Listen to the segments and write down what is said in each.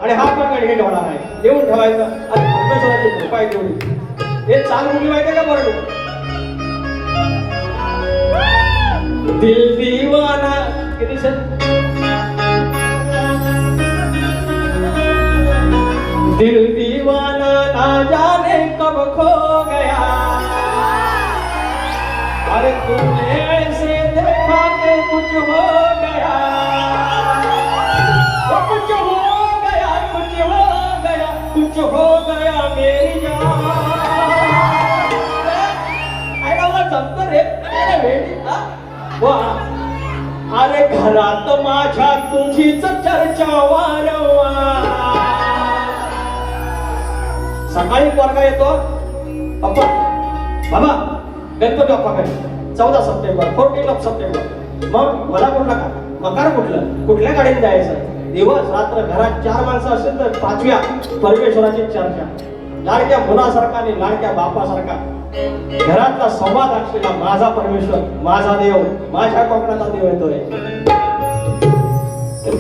आणि हा पण गडी ठेवणार आहे. देऊन ठेवायचं आणि परमेश्वराची कृपा आहे तेवढी. हे चांग मुली माहिती का बरं? दिल दीवाना किती दिल दीवाना ना जाने कब खो गया, अरे तुमने ऐसे देखा कि कुछ हो गया, कुछ हो गया, कुछ हो गया, कुछ हो गया मेरी जान. जमत रे वेळी अरे घरात माझ्या तुझीच चर्चा वारंवार. सकाळी पोरगा येतो अप्पा बाबा गणपती बाप्पाकडे 14 सप्टेंबर 14 सप्टेंबर. मग मला कुठला का मकार कुठलं कुठल्या गाडीने जायचं. दिवस रात्र घरात 4 माणसं असेल तर 5व्या परमेश्वराची चर्चा. लाडक्या मुलासारखा आणि लाडक्या बापासारखा घरातला संवाद असलेला माझा परमेश्वर, माझा देव, माझ्या कोकणाचा देव येतोय.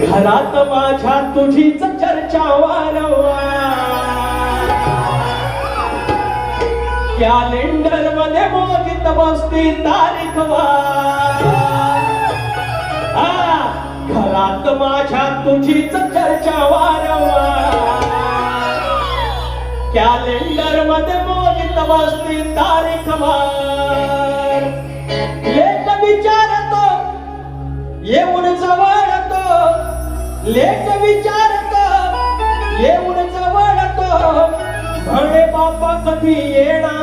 घरात माझ्या तुझीच चर्चा वारंवार. कॅलेंडर मध्ये मोजित बसती तारीख वार. घरात माझ्या तुझीच चर्चा वारंवार. कॅलेंडर मध्ये मोजित बसती तारीख वार. लेख विचारतो येऊन जवळतो, लेख विचारतो येऊन जवळतो, म्हणे बापा कधी येणार.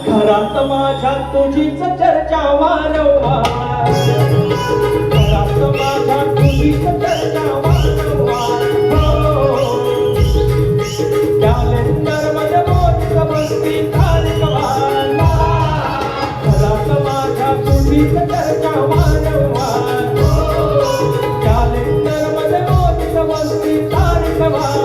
घरात माझ्या तुझीच चर्चा वारंवार. घरात माझ्या तुझीच चर्चा वारंवार. कॅलेंडर मध्ये मोजित बसती तारीख वार. घरात माझ्या तुझीच चर्चा वारंवार. कॅलेंडर मध्ये मोजित बसती तारीख वार.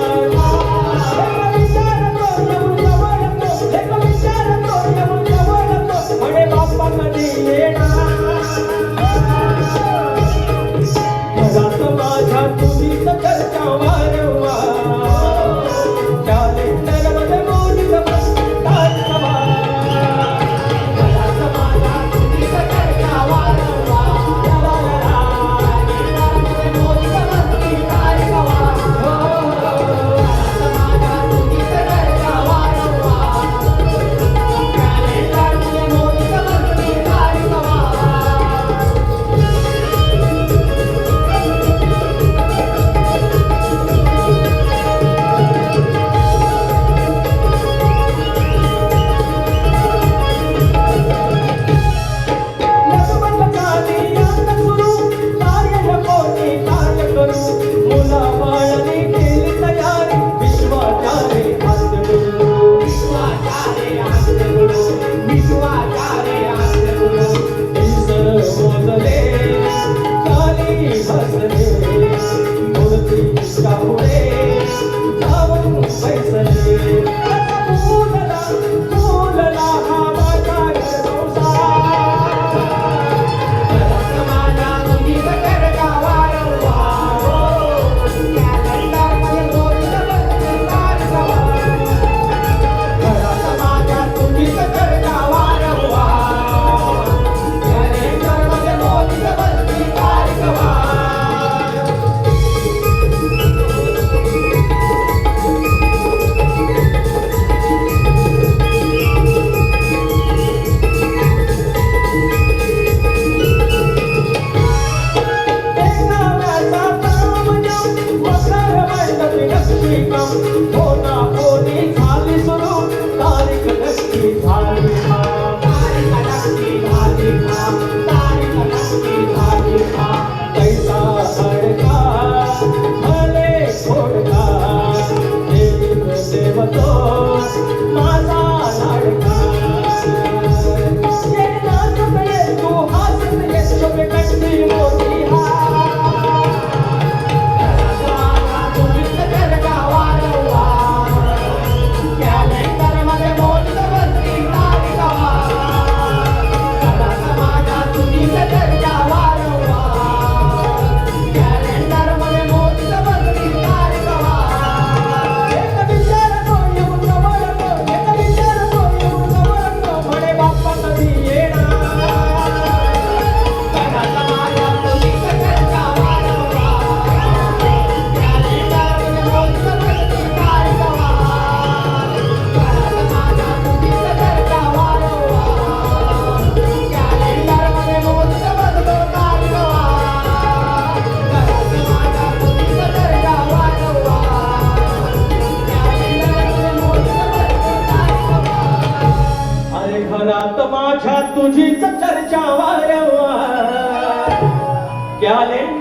म्हणे बाप्पा कधी येणार. घरात माझ्या तुझीच चर्चा वारंवार. कॅलेंडर मध्ये मोजित बसती तारीख वार. घरात माझ्या तुझीच चर्चा वारंवार. मोजित बसती तारीख वार. घरात माझ्या तुझीच चर्चा वारंवार. कॅलेंडर मध्ये मोजित बसती तारीख वार. घरात माझ्या तुझीच चर्चा वारंवार कॅलेंडर